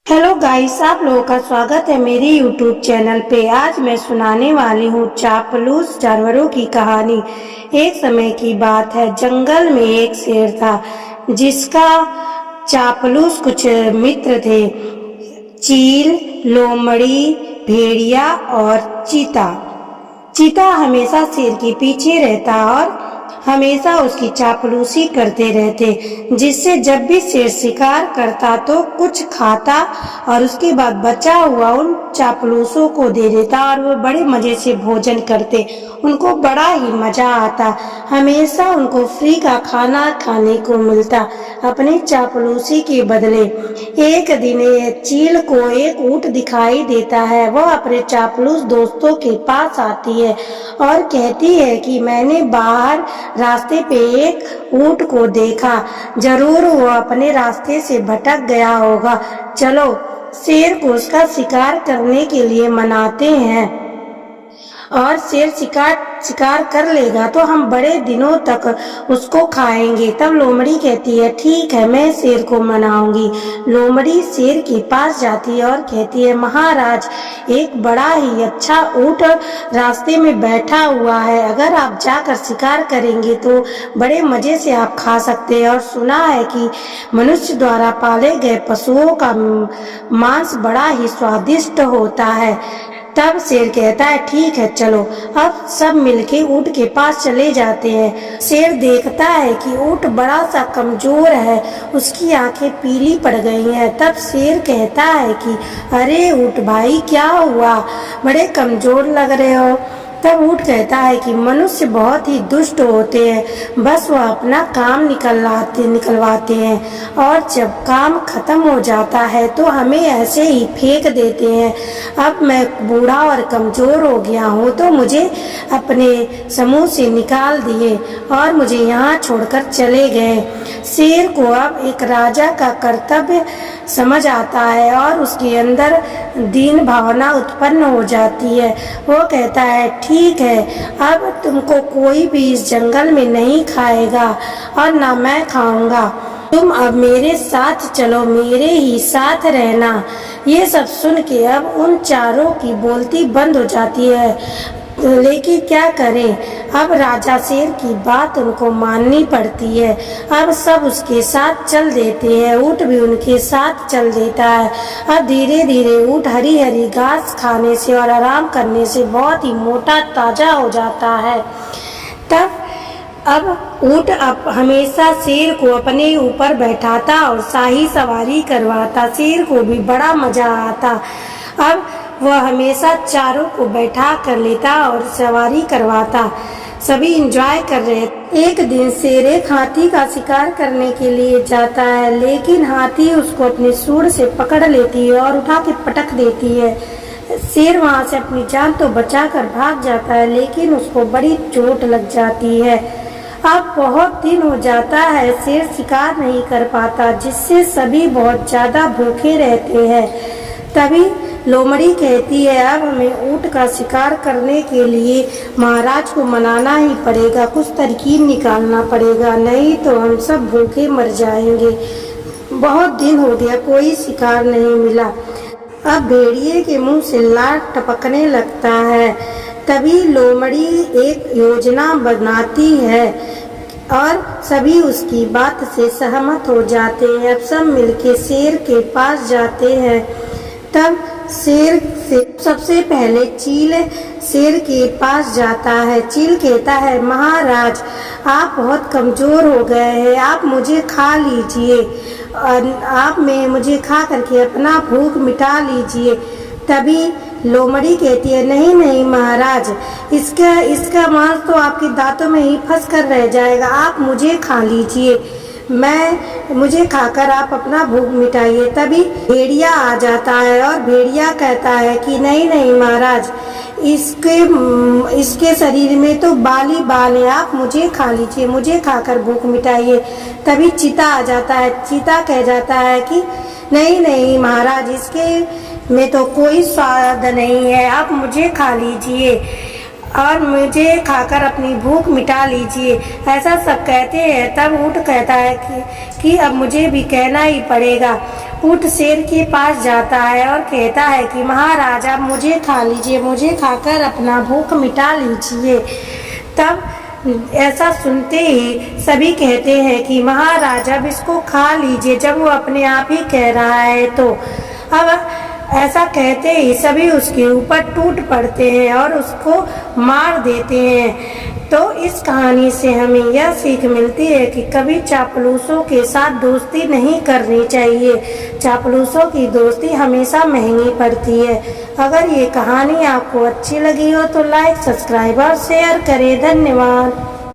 Hello guys, आप लोगों का स्वागत है मेरे यूट्यूब चैनल पे। आज मैं सुनाने वाली हूँ चापलूस जानवरों की कहानी। एक समय की बात है, जंगल में एक शेर था जिसका चापलूस कुछ मित्र थे। चील, लोमड़ी, भेड़िया और चीता। चीता हमेशा शेर के पीछे रहता और हमेशा उसकी चापलूसी करते रहते, जिससे जब भी शेर शिकार करता तो कुछ खाता और उसके बाद बचा हुआ उन चापलूसों को दे देता और वो बड़े मजे से भोजन करते। उनको बड़ा ही मजा आता, हमेशा उनको फ्री का खाना खाने को मिलता अपनी चापलूसी के बदले। एक दिन चील को एक ऊंट दिखाई देता है। वह अपने चापलूस दोस्तों के पास आती है और कहती है कि मैंने बाहर रास्ते पे एक ऊंट को देखा, जरूर वो अपने रास्ते से भटक गया होगा। चलो शेर को उसका शिकार करने के लिए मनाते हैं और शेर शिकार कर लेगा तो हम बड़े दिनों तक उसको खाएंगे। तब लोमड़ी कहती है, ठीक है, मैं शेर को मनाऊंगी। लोमड़ी शेर के पास जाती है और कहती है, महाराज, एक बड़ा ही अच्छा ऊंट रास्ते में बैठा हुआ है। अगर आप जाकर शिकार करेंगे तो बड़े मजे से आप खा सकते हैं। और सुना है कि मनुष्य द्वारा पाले गए पशुओं का मांस बड़ा ही स्वादिष्ट होता है। तब शेर कहता है, ठीक है, चलो। अब सब मिलके ऊंट के पास चले जाते हैं। शेर देखता है कि ऊंट बड़ा सा कमजोर है, उसकी आंखें पीली पड़ गई हैं। तब शेर कहता है कि अरे ऊंट भाई, क्या हुआ, बड़े कमजोर लग रहे हो। तब ऊंट कहता है कि मनुष्य बहुत ही दुष्ट होते हैं, बस वह अपना काम निकलवाते हैं और जब काम खत्म हो जाता है तो हमें ऐसे ही फेंक देते हैं। अब मैं बूढ़ा और कमजोर हो गया हूँ तो मुझे अपने समूह से निकाल दिए और मुझे यहाँ छोड़कर चले गए। शेर को अब एक राजा का कर्तव्य समझ आता है और उसके अंदर दीन भावना उत्पन्न हो जाती है। वो कहता है, ठीक है, अब तुमको कोई भी इस जंगल में नहीं खाएगा और ना मैं खाऊंगा। तुम अब मेरे साथ चलो, मेरे ही साथ रहना। ये सब सुन के अब उन चारों की बोलती बंद हो जाती है, लेकिन क्या करें, अब राजा शेर की बात उनको माननी पड़ती है। अब सब उसके साथ चल देते हैं, ऊंट भी उनके साथ चल देता है। अब धीरे धीरे ऊंट हरी हरी घास खाने से और आराम करने से बहुत ही मोटा ताजा हो जाता है। तब अब ऊंट हमेशा शेर को अपने ऊपर बैठाता और शाही सवारी करवाता। शेर को भी बड़ा मजा आता। अब वह हमेशा चारों को बैठा कर लेता और सवारी करवाता। सभी एंजॉय कर रहे। एक दिन शेर एक हाथी का शिकार करने के लिए जाता है, लेकिन हाथी उसको अपनी सूंड से पकड़ लेती है और उठा के पटक देती है। शेर वहां से अपनी जान तो बचाकर भाग जाता है, लेकिन उसको बड़ी चोट लग जाती है। अब बहुत दिन हो जाता है, शेर शिकार नहीं कर पाता, जिससे सभी बहुत ज्यादा भूखे रहते हैं। तभी लोमड़ी कहती है, अब हमें ऊंट का शिकार करने के लिए महाराज को मनाना ही पड़ेगा, कुछ तरकीब निकालना पड़ेगा, नहीं तो हम सब भूखे मर जाएंगे। बहुत दिन हो गया, कोई शिकार नहीं मिला। अब भेड़िए के मुंह से लार टपकने लगता है। तभी लोमड़ी एक योजना बनाती है और सभी उसकी बात से सहमत हो जाते हैं। अब सब मिलके शेर के पास जाते हैं। तब शेर से सबसे पहले चील शेर के पास जाता है। चील कहता है, महाराज, आप बहुत कमजोर हो गए हैं, आप मुझे खा लीजिए और आप में मुझे खा करके अपना भूख मिटा लीजिए। तभी लोमड़ी कहती है, नहीं नहीं महाराज, इसका मांस तो आपके दांतों में ही फंस कर रह जाएगा, आप मुझे खा लीजिए, मुझे खाकर आप अपना भूख मिटाइए। तभी भेड़िया आ जाता है और भेड़िया कहता है कि नहीं नहीं महाराज, इसके शरीर में तो बाल ही बाल है, आप मुझे खा लीजिए, मुझे खाकर भूख मिटाइए। तभी चीता आ जाता है। चीता कह जाता है कि नहीं नहीं महाराज, इसके में तो कोई स्वाद नहीं है, आप मुझे खा लीजिए और मुझे खाकर अपनी भूख मिटा लीजिए। ऐसा सब कहते हैं। तब ऊंट कहता है कि अब मुझे भी कहना ही पड़ेगा। ऊंट शेर के पास जाता है और कहता है कि महाराज आप मुझे खा लीजिए, मुझे खाकर अपना भूख मिटा लीजिए। तब ऐसा सुनते ही सभी कहते हैं कि महाराज अब इसको खा लीजिए, जब वो अपने आप ही कह रहा है तो। अब ऐसा कहते ही सभी उसके ऊपर टूट पड़ते हैं और उसको मार देते हैं। तो इस कहानी से हमें यह सीख मिलती है कि कभी चापलूसों के साथ दोस्ती नहीं करनी चाहिए। चापलूसों की दोस्ती हमेशा महंगी पड़ती है। अगर ये कहानी आपको अच्छी लगी हो तो लाइक, सब्सक्राइब और शेयर करें। धन्यवाद।